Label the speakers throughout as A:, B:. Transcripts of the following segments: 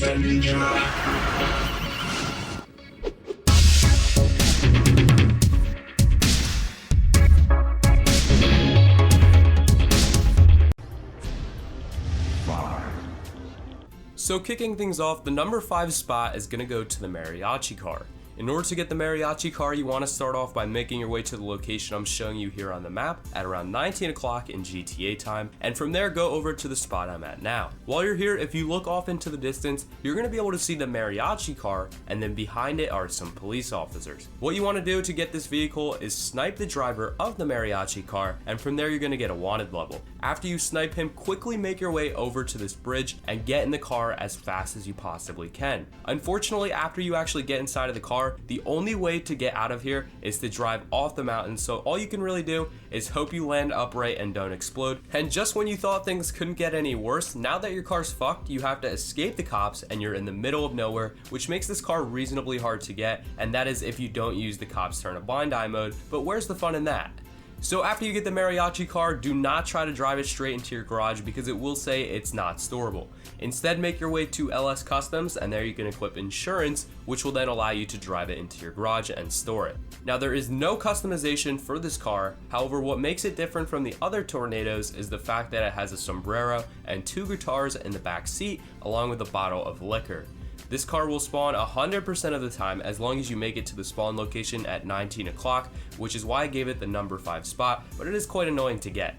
A: So kicking things off, the number 5 spot is going to go to the mariachi car. In order to get the mariachi car, you want to start off by making your way to the location I'm showing you here on the map at around 19 o'clock in GTA time, and from there go over to the spot I'm at now. While you're here, if you look off into the distance, you're going to be able to see the mariachi car, and then behind it are some police officers. What you want to do to get this vehicle is snipe the driver of the mariachi car, and from there you're going to get a wanted level. After you snipe him, quickly make your way over to this bridge and get in the car as fast as you possibly can. Unfortunately, after you actually get inside of the car, the only way to get out of here is to drive off the mountain, so all you can really do is hope you land upright and don't explode. And just when you thought things couldn't get any worse, now that your car's fucked, you have to escape the cops and you're in the middle of nowhere, which makes this car reasonably hard to get, and that is if you don't use the cops turn a blind eye mode, but where's the fun in that? So after you get the mariachi car, do not try to drive it straight into your garage because it will say it's not storable. Instead, make your way to LS Customs, and there you can equip insurance, which will then allow you to drive it into your garage and store it. Now, there is no customization for this car. However, what makes it different from the other Tornadoes is the fact that it has a sombrero and 2 guitars in the back seat, along with a bottle of liquor. This car will spawn 100% of the time as long as you make it to the spawn location at 19 o'clock, which is why I gave it the number 5 spot, but it is quite annoying to get.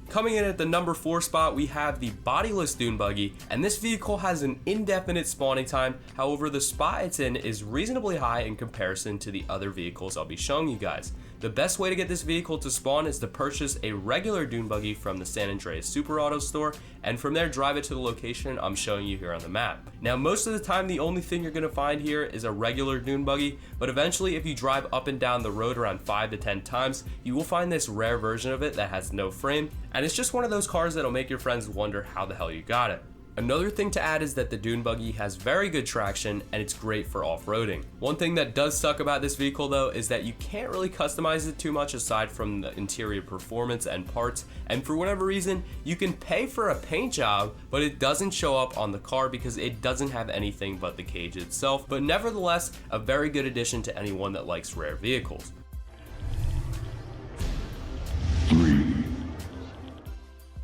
A: Coming in at the number 4 spot, we have the bodiless dune buggy, and this vehicle has an indefinite spawning time. However, the spot it's in is reasonably high in comparison to the other vehicles I'll be showing you guys. The best way to get this vehicle to spawn is to purchase a regular dune buggy from the San Andreas Super Auto store, and from there drive it to the location I'm showing you here on the map. Now, most of the time the only thing you're going to find here is a regular dune buggy, but eventually if you drive up and down the road around 5 to 10 times, you will find this rare version of it that has no frame, and it's just one of those cars that'll make your friends wonder how the hell you got it. Another thing to add is that the dune buggy has very good traction and it's great for off-roading. One thing that does suck about this vehicle though is that you can't really customize it too much aside from the interior performance and parts, and for whatever reason you can pay for a paint job, but it doesn't show up on the car because it doesn't have anything but the cage itself, but nevertheless a very good addition to anyone that likes rare vehicles.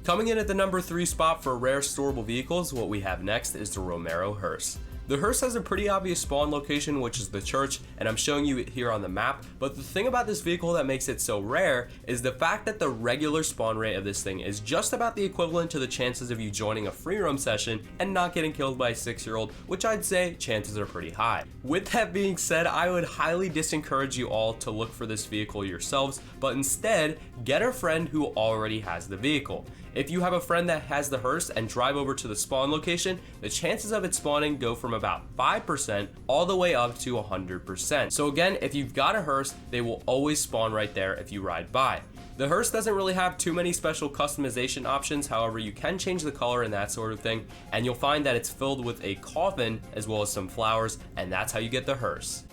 A: Coming in at the number 3 spot for rare storable vehicles, what we have next is the Romero hearse. The hearse has a pretty obvious spawn location, which is the church, and I'm showing you it here on the map, but the thing about this vehicle that makes it so rare is the fact that the regular spawn rate of this thing is just about the equivalent to the chances of you joining a free roam session and not getting killed by a 6-year-old, which I'd say chances are pretty high. With that being said, I would highly disencourage you all to look for this vehicle yourselves, but instead get a friend who already has the vehicle. If you have a friend that has the hearse and drive over to the spawn location, the chances of it spawning go from about 5% all the way up to 100%. So again, if you've got a hearse, they will always spawn right there if you ride by. The hearse doesn't really have too many special customization options, however you can change the color and that sort of thing, and you'll find that it's filled with a coffin as well as some flowers, and that's how you get the hearse.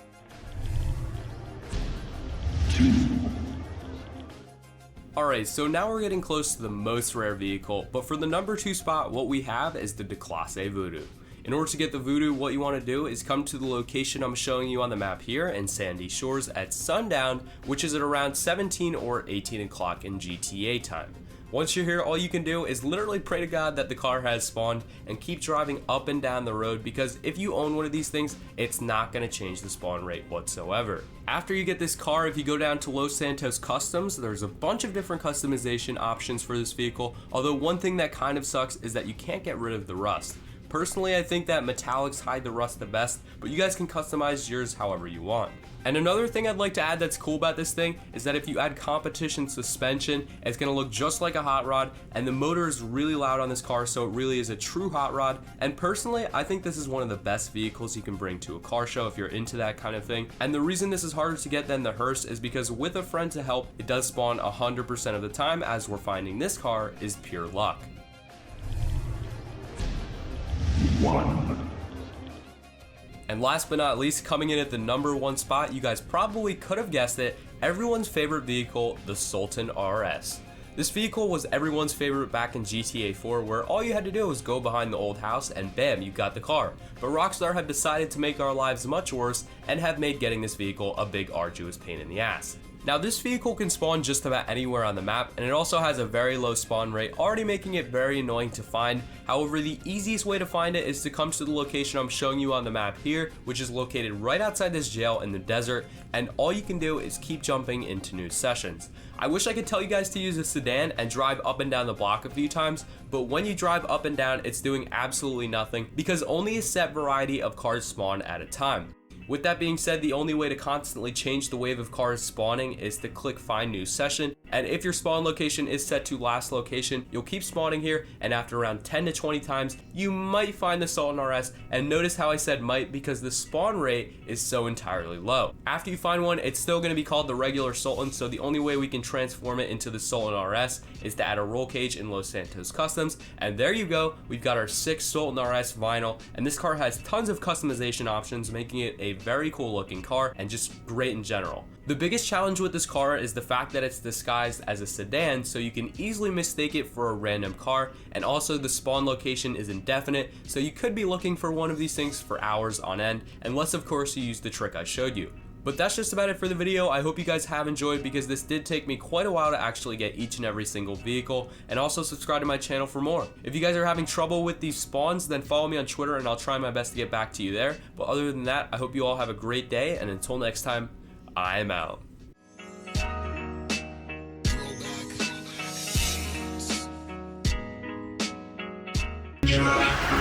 A: Alright, so now we're getting close to the most rare vehicle, but for the number 2 spot, what we have is the Declasse Voodoo. In order to get the Voodoo, what you want to do is come to the location I'm showing you on the map here in Sandy Shores at sundown, which is at around 17 or 18 o'clock in GTA time. Once you're here, all you can do is literally pray to God that the car has spawned and keep driving up and down the road, because if you own one of these things, it's not going to change the spawn rate whatsoever. After you get this car, if you go down to Los Santos Customs, there's a bunch of different customization options for this vehicle, although one thing that kind of sucks is that you can't get rid of the rust. Personally, I think that metallics hide the rust the best, but you guys can customize yours however you want. And another thing I'd like to add that's cool about this thing is that if you add competition suspension, it's going to look just like a hot rod, and the motor is really loud on this car, so it really is a true hot rod. And personally, I think this is one of the best vehicles you can bring to a car show if you're into that kind of thing. And the reason this is harder to get than the hearse is because with a friend to help, it does spawn 100% of the time, as we're finding this car is pure luck. And last but not least, coming in at the number 1 spot, you guys probably could have guessed it, everyone's favorite vehicle, the Sultan RS. This vehicle was everyone's favorite back in GTA 4, where all you had to do was go behind the old house and bam, you got the car. But Rockstar have decided to make our lives much worse and have made getting this vehicle a big arduous pain in the ass. Now this vehicle can spawn just about anywhere on the map, and it also has a very low spawn rate, already making it very annoying to find. However, the easiest way to find it is to come to the location I'm showing you on the map here, which is located right outside this jail in the desert, and all you can do is keep jumping into new sessions. I wish I could tell you guys to use a sedan and drive up and down the block a few times, but when you drive up and down, it's doing absolutely nothing because only a set variety of cars spawn at a time. With that being said, the only way to constantly change the wave of cars spawning is to click find new session, and if your spawn location is set to last location, you'll keep spawning here, and after around 10 to 20 times, you might find the Sultan RS, and notice how I said might because the spawn rate is so entirely low. After you find one, it's still going to be called the regular Sultan, so the only way we can transform it into the Sultan RS is to add a roll cage in Los Santos Customs, and there you go, we've got our 6th Sultan RS vinyl, and this car has tons of customization options, making it a very cool looking car and just great in general. The biggest challenge with this car is the fact that it's disguised as a sedan, so you can easily mistake it for a random car, and also the spawn location is indefinite, so you could be looking for one of these things for hours on end, unless of course you use the trick I showed you. But that's just about it for the video. I hope you guys have enjoyed because this did take me quite a while to actually get each and every single vehicle, and also subscribe to my channel for more. If you guys are having trouble with these spawns, then follow me on Twitter and I'll try my best to get back to you there. But other than that, I hope you all have a great day, and until next time, I'm out.
B: Yeah.